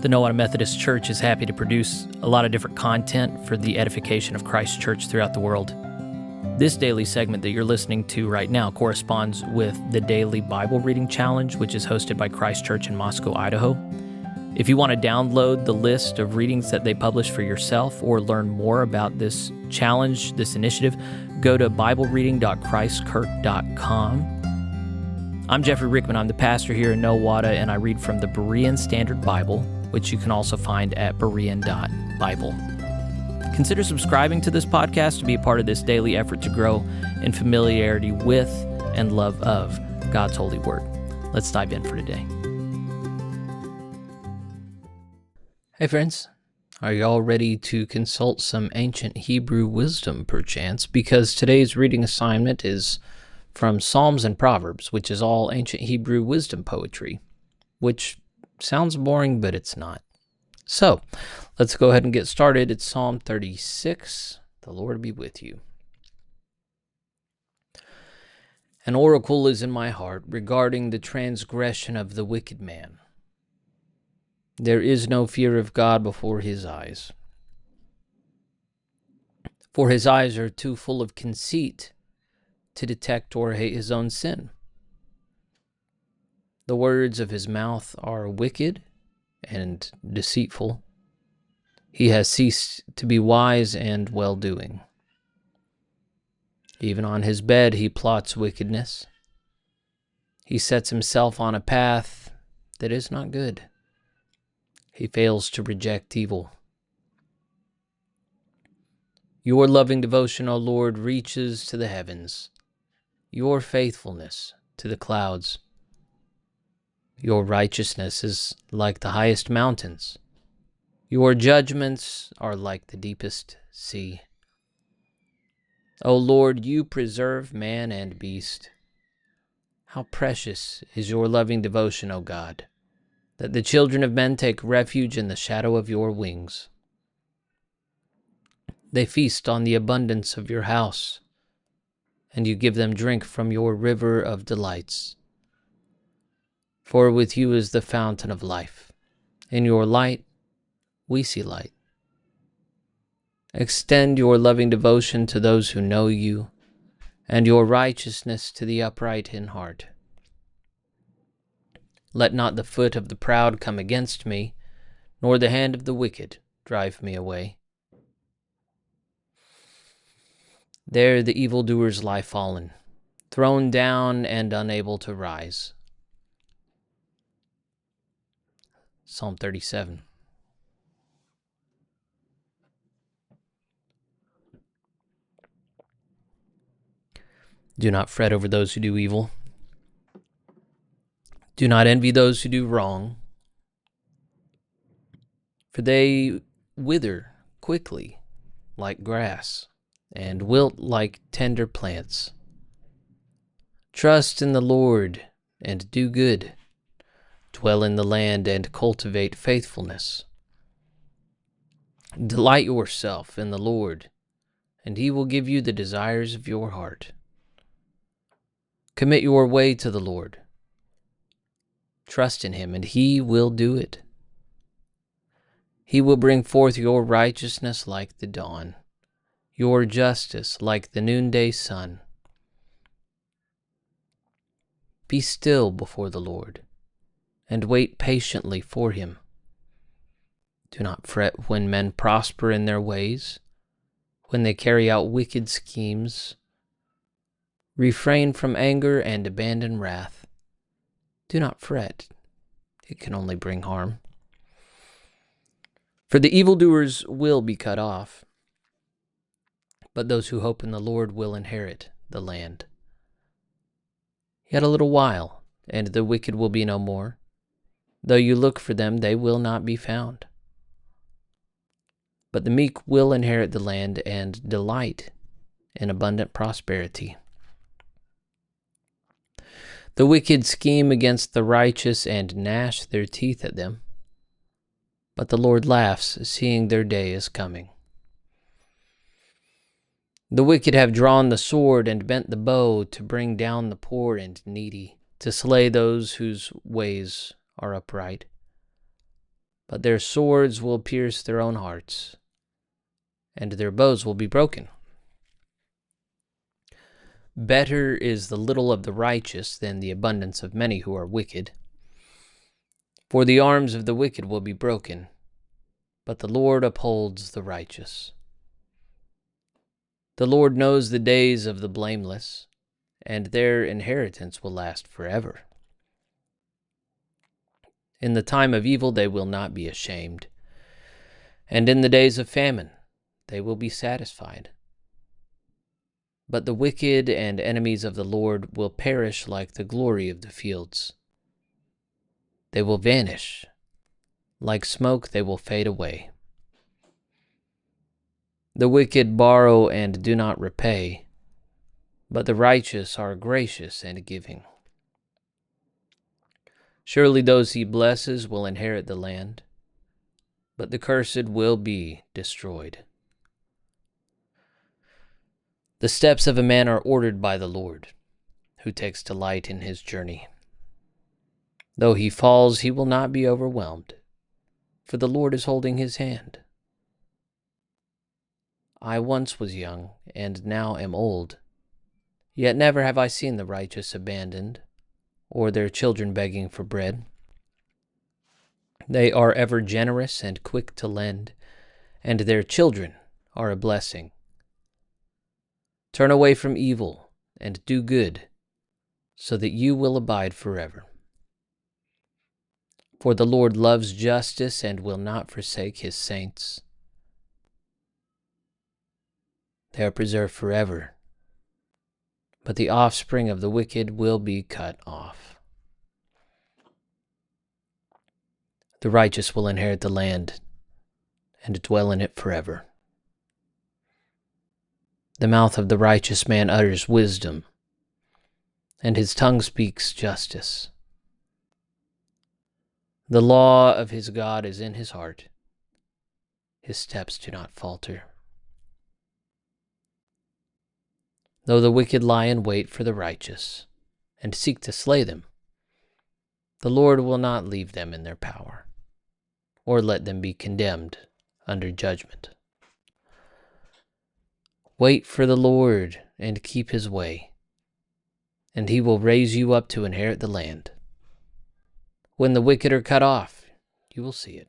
The Nehemiah Methodist Church is happy to produce a lot of different content for the edification of Christ's church throughout the world. This daily segment that you're listening to right now corresponds with the Daily Bible Reading Challenge, which is hosted by Christ Church in Moscow, Idaho. If you want to download the list of readings that they publish for yourself or learn more about this challenge, this initiative, go to BibleReading.ChristKirk.com. I'm Jeffrey Rickman. I'm the pastor here in Nowata, and I read from the Berean Standard Bible, which you can also find at Berean.Bible. Consider subscribing to this podcast to be a part of this daily effort to grow in familiarity with and love of God's holy word. Let's dive in for today. Hey friends, are you all ready to consult some ancient Hebrew wisdom perchance? Because today's reading assignment is from Psalms and Proverbs, which is all ancient Hebrew wisdom poetry, which sounds boring, but it's not. So, let's go ahead and get started. It's Psalm 36. The Lord be with you. An oracle is in my heart regarding the transgression of the wicked man. There is no fear of God before his eyes. For his eyes are too full of conceit to detect or hate his own sin. The words of his mouth are wicked and deceitful. He has ceased to be wise and well-doing. Even on his bed he plots wickedness. He sets himself on a path that is not good. He fails to reject evil. Your loving devotion, O Lord, reaches to the heavens, your faithfulness to the clouds. Your righteousness is like the highest mountains. Your judgments are like the deepest sea. O Lord, you preserve man and beast. How precious is your loving devotion, O God, that the children of men take refuge in the shadow of your wings. They feast on the abundance of your house, and you give them drink from your river of delights. For with you is the fountain of life. In your light, we see light. Extend your loving devotion to those who know you, and your righteousness to the upright in heart. Let not the foot of the proud come against me, nor the hand of the wicked drive me away. There the evildoers lie fallen, thrown down and unable to rise. Psalm 37. Do not fret over those who do evil. Do not envy those who do wrong, for they wither quickly like grass and wilt like tender plants. Trust in the Lord and do good. Dwell in the land and cultivate faithfulness. Delight yourself in the Lord, and he will give you the desires of your heart. Commit your way to the Lord. Trust in him, and he will do it. He will bring forth your righteousness like the dawn, your justice like the noonday sun. Be still before the Lord, and wait patiently for him. Do not fret when men prosper in their ways, when they carry out wicked schemes. Refrain from anger and abandon wrath. Do not fret. It can only bring harm. For the evildoers will be cut off, but those who hope in the Lord will inherit the land. Yet a little while, and the wicked will be no more. Though you look for them, they will not be found. But the meek will inherit the land and delight in abundant prosperity. The wicked scheme against the righteous and gnash their teeth at them, but the Lord laughs, seeing their day is coming. The wicked have drawn the sword and bent the bow to bring down the poor and needy, to slay those whose ways are upright. but their swords will pierce their own hearts, and their bows will be broken. Better is the little of the righteous than the abundance of many who are wicked. For the arms of the wicked will be broken, but the Lord upholds the righteous. The Lord knows the days of the blameless, and their inheritance will last forever. In the time of evil they will not be ashamed, and in the days of famine they will be satisfied. But the wicked and enemies of the Lord will perish like the glory of the fields. They will vanish. Like smoke they will fade away. The wicked borrow and do not repay, but the righteous are gracious and giving. Surely those he blesses will inherit the land, but the cursed will be destroyed. The steps of a man are ordered by the Lord, who takes delight in his journey. Though he falls, he will not be overwhelmed, for the Lord is holding his hand. I once was young, and now am old, yet never have I seen the righteous abandoned, or their children begging for bread. They are ever generous and quick to lend, and their children are a blessing. Turn away from evil and do good, so that you will abide forever. For the Lord loves justice and will not forsake his saints. They are preserved forever, but the offspring of the wicked will be cut off. The righteous will inherit the land and dwell in it forever. The mouth of the righteous man utters wisdom, and his tongue speaks justice. The law of his God is in his heart. His steps do not falter. Though the wicked lie in wait for the righteous and seek to slay them, the Lord will not leave them in their power, or let them be condemned under judgment. Wait for the Lord and keep his way, and he will raise you up to inherit the land. When the wicked are cut off, you will see it.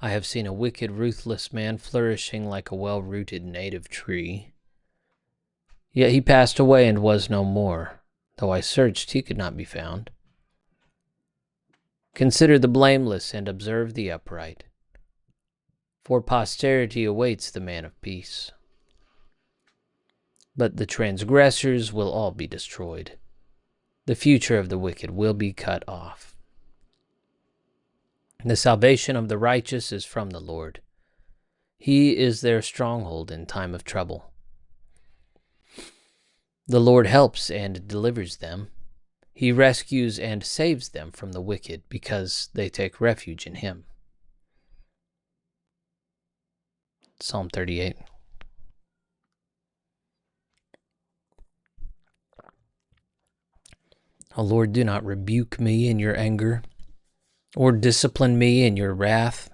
I have seen a wicked, ruthless man flourishing like a well-rooted native tree. Yet he passed away and was no more. Though I searched, he could not be found. Consider the blameless and observe the upright, for posterity awaits the man of peace. But the transgressors will all be destroyed. The future of the wicked will be cut off. The salvation of the righteous is from the Lord. He is their stronghold in time of trouble. The Lord helps and delivers them. He rescues and saves them from the wicked because they take refuge in him. Psalm 38. O Lord, do not rebuke me in your anger, or discipline me in your wrath.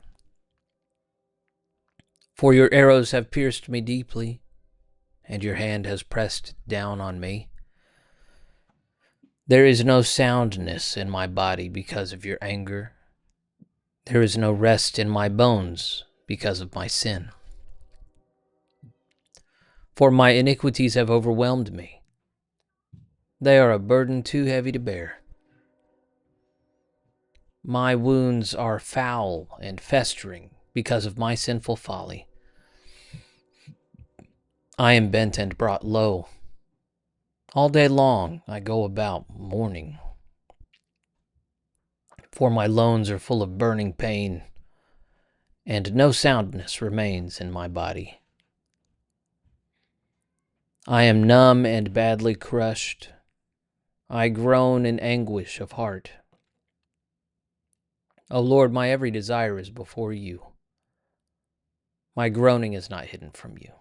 For your arrows have pierced me deeply, and your hand has pressed down on me. There is no soundness in my body because of your anger. There is no rest in my bones because of my sin. For my iniquities have overwhelmed me. They are a burden too heavy to bear. My wounds are foul and festering because of my sinful folly. I am bent and brought low. All day long I go about mourning. For my loins are full of burning pain, and no soundness remains in my body. I am numb and badly crushed. I groan in anguish of heart. O Lord, my every desire is before you. My groaning is not hidden from you.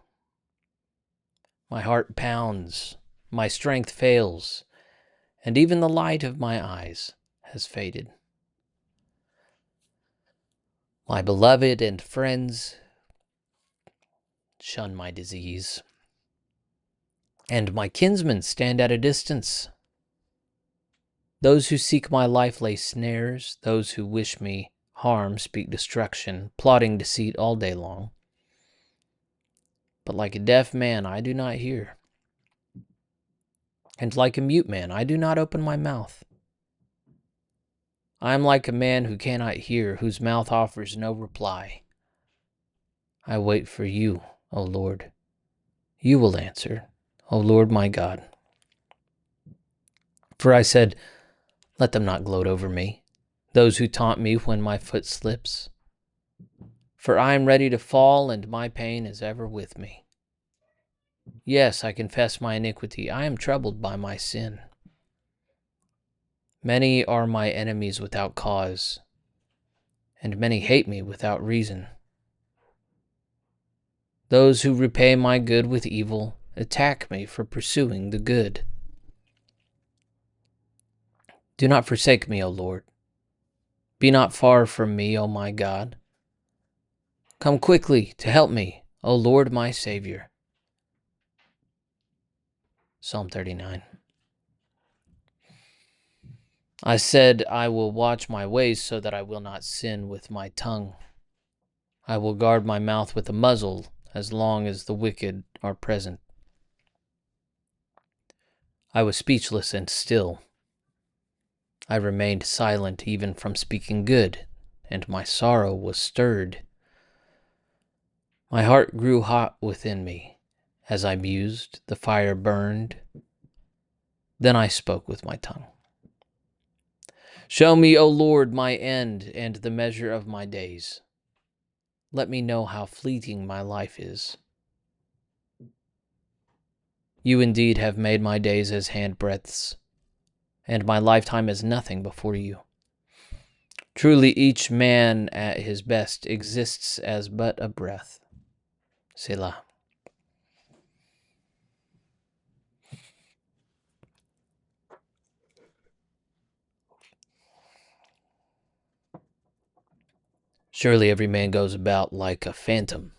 My heart pounds, my strength fails, and even the light of my eyes has faded. My beloved and friends shun my disease, and my kinsmen stand at a distance. Those who seek my life lay snares, those who wish me harm speak destruction, plotting deceit all day long. But like a deaf man I do not hear, and like a mute man I do not open my mouth. I am like a man who cannot hear, whose mouth offers no reply. I wait for you, O Lord. You will answer, O Lord my God. For I said, let them not gloat over me, those who taunt me when my foot slips. For I am ready to fall, and my pain is ever with me. Yes, I confess my iniquity. I am troubled by my sin. Many are my enemies without cause, and many hate me without reason. Those who repay my good with evil attack me for pursuing the good. Do not forsake me, O Lord. Be not far from me, O my God. Come quickly to help me, O Lord my Savior. Psalm 39. I said, I will watch my ways so that I will not sin with my tongue. I will guard my mouth with a muzzle as long as the wicked are present. I was speechless and still. I remained silent even from speaking good, and my sorrow was stirred. My heart grew hot within me. As I mused, the fire burned. Then I spoke with my tongue. Show me, O Lord, my end and the measure of my days. Let me know how fleeting my life is. You indeed have made my days as handbreadths, and my lifetime as nothing before you. Truly each man at his best exists as but a breath. Selah. Surely every man goes about like a phantom.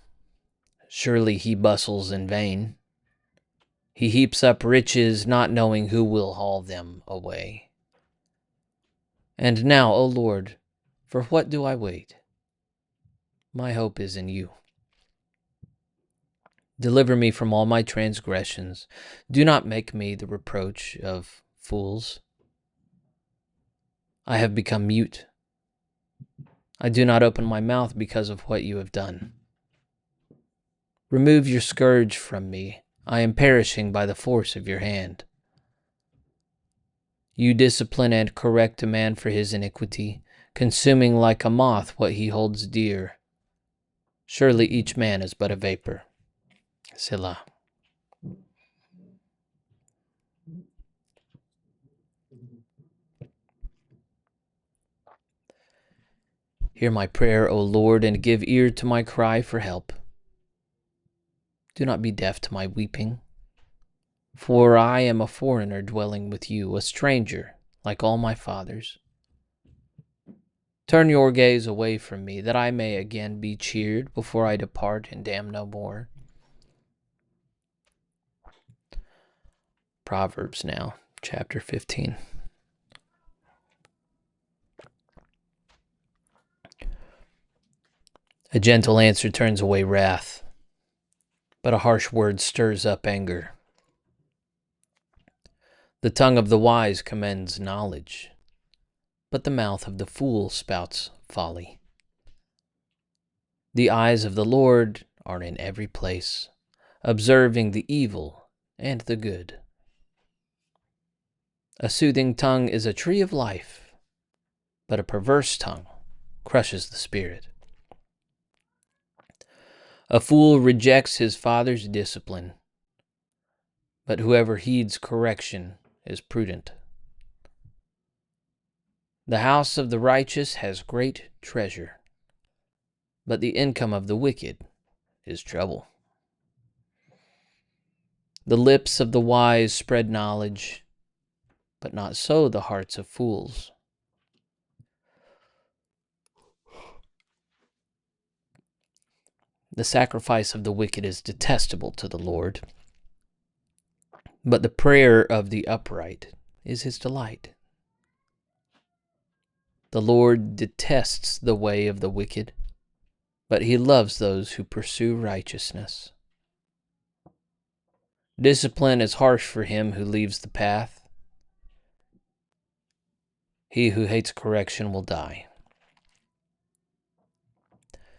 Surely he bustles in vain. He heaps up riches, not knowing who will haul them away. And now, O Lord, for what do I wait? My hope is in you. Deliver me from all my transgressions. Do not make me the reproach of fools. I have become mute. I do not open my mouth because of what you have done. Remove your scourge from me. I am perishing by the force of your hand. You discipline and correct a man for his iniquity, consuming like a moth what he holds dear. Surely each man is but a vapor. Selah. Hear my prayer, O Lord, and give ear to my cry for help. Do not be deaf to my weeping, for I am a foreigner dwelling with you, a stranger like all my fathers. Turn your gaze away from me, that I may again be cheered before I depart and am no more. Proverbs now, chapter 15. A gentle answer turns away wrath, but a harsh word stirs up anger. The tongue of the wise commends knowledge, but the mouth of the fool spouts folly. The eyes of the Lord are in every place, observing the evil and the good. A soothing tongue is a tree of life, but a perverse tongue crushes the spirit. A fool rejects his father's discipline, but whoever heeds correction is prudent. The house of the righteous has great treasure, but the income of the wicked is trouble. The lips of the wise spread knowledge, but not so the hearts of fools. The sacrifice of the wicked is detestable to the Lord, but the prayer of the upright is his delight. The Lord detests the way of the wicked, but he loves those who pursue righteousness. Discipline is harsh for him who leaves the path. He who hates correction will die.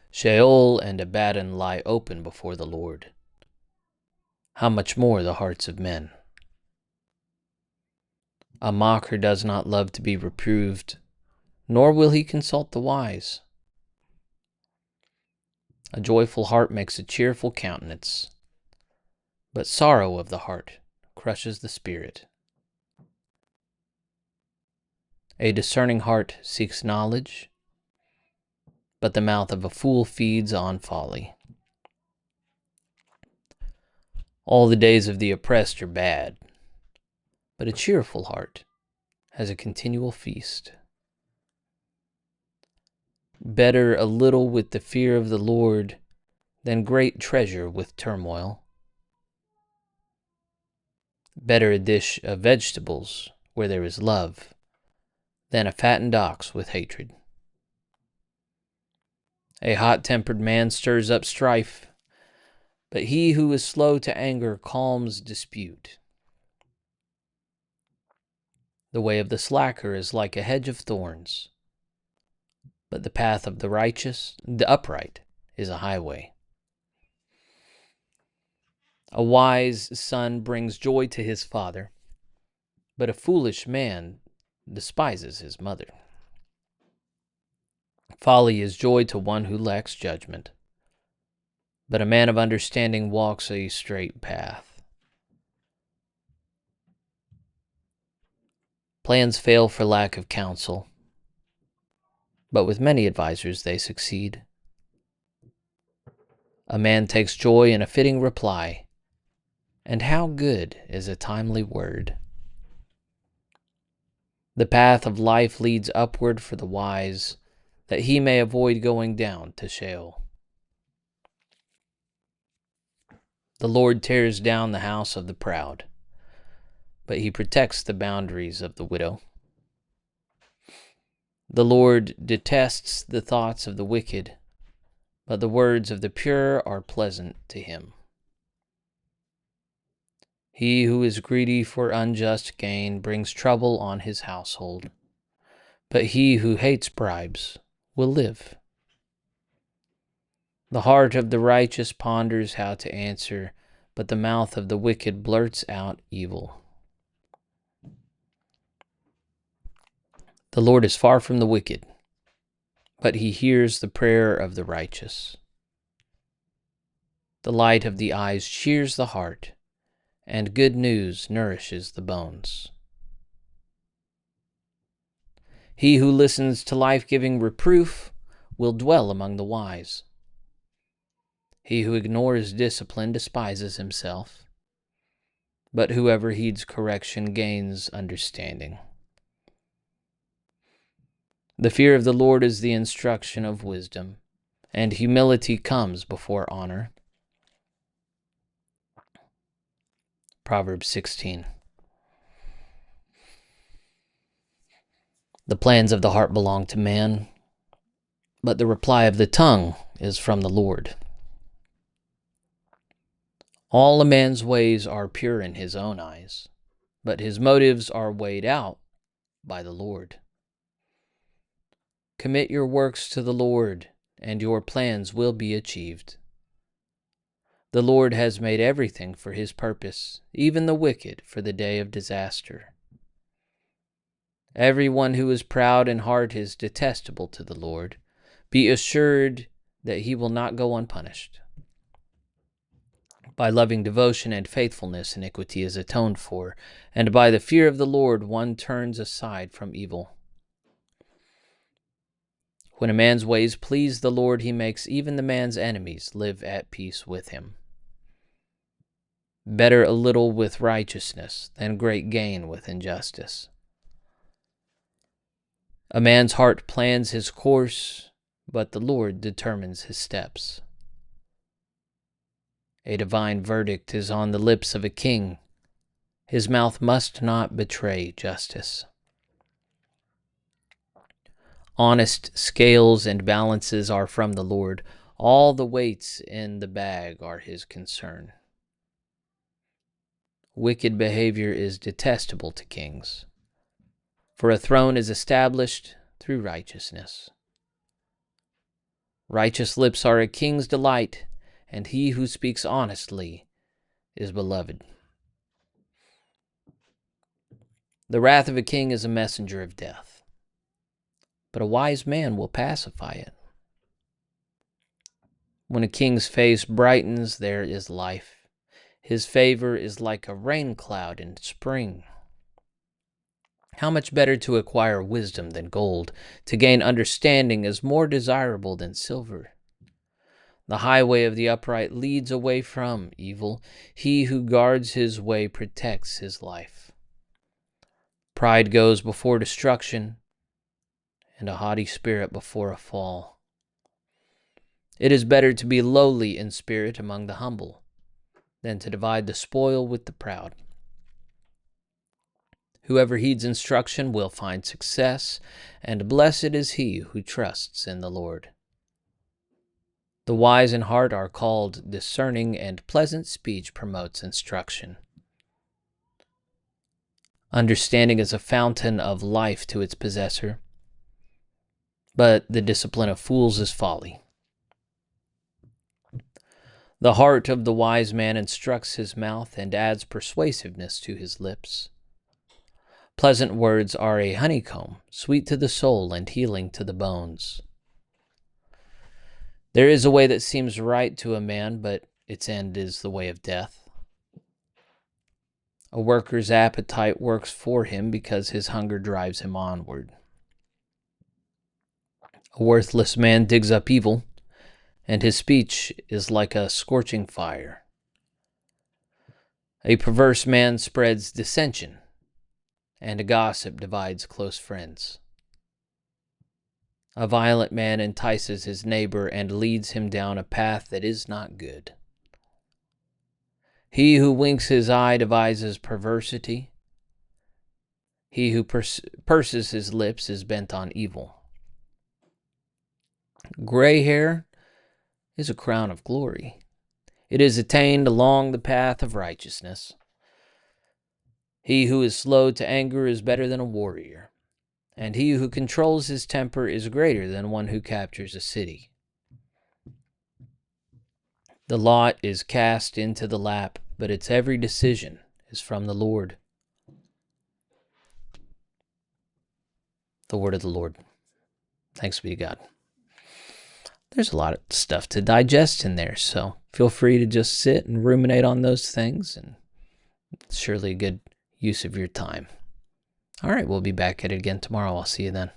Sheol and Abaddon lie open before the Lord. How much more the hearts of men? A mocker does not love to be reproved, nor will he consult the wise. A joyful heart makes a cheerful countenance, but sorrow of the heart crushes the spirit. A discerning heart seeks knowledge, but the mouth of a fool feeds on folly. All the days of the oppressed are bad, but a cheerful heart has a continual feast. Better a little with the fear of the Lord than great treasure with turmoil. Better a dish of vegetables where there is love than a fattened ox with hatred. A hot-tempered man stirs up strife, but he who is slow to anger calms dispute. The way of the slacker is like a hedge of thorns, but the path of the righteous, the upright, is a highway. A wise son brings joy to his father, but a foolish man despises his mother. Folly is joy to one who lacks judgment, but a man of understanding walks a straight path. Plans fail for lack of counsel, but with many advisers they succeed. A man takes joy in a fitting reply, and how good is a timely word. The path of life leads upward for the wise, that he may avoid going down to Sheol. The Lord tears down the house of the proud, but he protects the boundaries of the widow. The Lord detests the thoughts of the wicked, but the words of the pure are pleasant to him. He who is greedy for unjust gain brings trouble on his household, but he who hates bribes will live. The heart of the righteous ponders how to answer, but the mouth of the wicked blurts out evil. The Lord is far from the wicked, but he hears the prayer of the righteous. The light of the eyes cheers the heart, and good news nourishes the bones. He who listens to life-giving reproof will dwell among the wise. He who ignores discipline despises himself, but whoever heeds correction gains understanding. The fear of the Lord is the instruction of wisdom, and humility comes before honor. Proverbs 16. The plans of the heart belong to man, but the reply of the tongue is from the Lord. All a man's ways are pure in his own eyes, but his motives are weighed out by the Lord. Commit your works to the Lord, and your plans will be achieved. The Lord has made everything for his purpose, even the wicked for the day of disaster. Everyone who is proud in heart is detestable to the Lord. Be assured that he will not go unpunished. By loving devotion and faithfulness, iniquity is atoned for, and by the fear of the Lord one turns aside from evil. When a man's ways please the Lord, he makes even the man's enemies live at peace with him. Better a little with righteousness than great gain with injustice. A man's heart plans his course, but the Lord determines his steps. A divine verdict is on the lips of a king. His mouth must not betray justice. Honest scales and balances are from the Lord. All the weights in the bag are his concern. Wicked behavior is detestable to kings, for a throne is established through righteousness. Righteous lips are a king's delight, and he who speaks honestly is beloved. The wrath of a king is a messenger of death, but a wise man will pacify it. When a king's face brightens, there is life. His favor is like a rain cloud in spring. How much better to acquire wisdom than gold? To gain understanding is more desirable than silver. The highway of the upright leads away from evil. He who guards his way protects his life. Pride goes before destruction, and a haughty spirit before a fall. It is better to be lowly in spirit among the humble than to divide the spoil with the proud. Whoever heeds instruction will find success, and blessed is he who trusts in the Lord. The wise in heart are called discerning, and pleasant speech promotes instruction. Understanding is a fountain of life to its possessor, but the discipline of fools is folly. The heart of the wise man instructs his mouth and adds persuasiveness to his lips. Pleasant words are a honeycomb, sweet to the soul and healing to the bones. There is a way that seems right to a man, but its end is the way of death. A worker's appetite works for him because his hunger drives him onward. A worthless man digs up evil, and his speech is like a scorching fire. A perverse man spreads dissension, and a gossip divides close friends. A violent man entices his neighbor and leads him down a path that is not good. He who winks his eye devises perversity. He who purses his lips is bent on evil. Gray hair is a crown of glory. It is attained along the path of righteousness. He who is slow to anger is better than a warrior, and he who controls his temper is greater than one who captures a city. The lot is cast into the lap, but its every decision is from the Lord. The word of the Lord. Thanks be to God. There's a lot of stuff to digest in there, so feel free to just sit and ruminate on those things, and it's surely a good use of your time. All right, we'll be back at it again tomorrow. I'll see you then.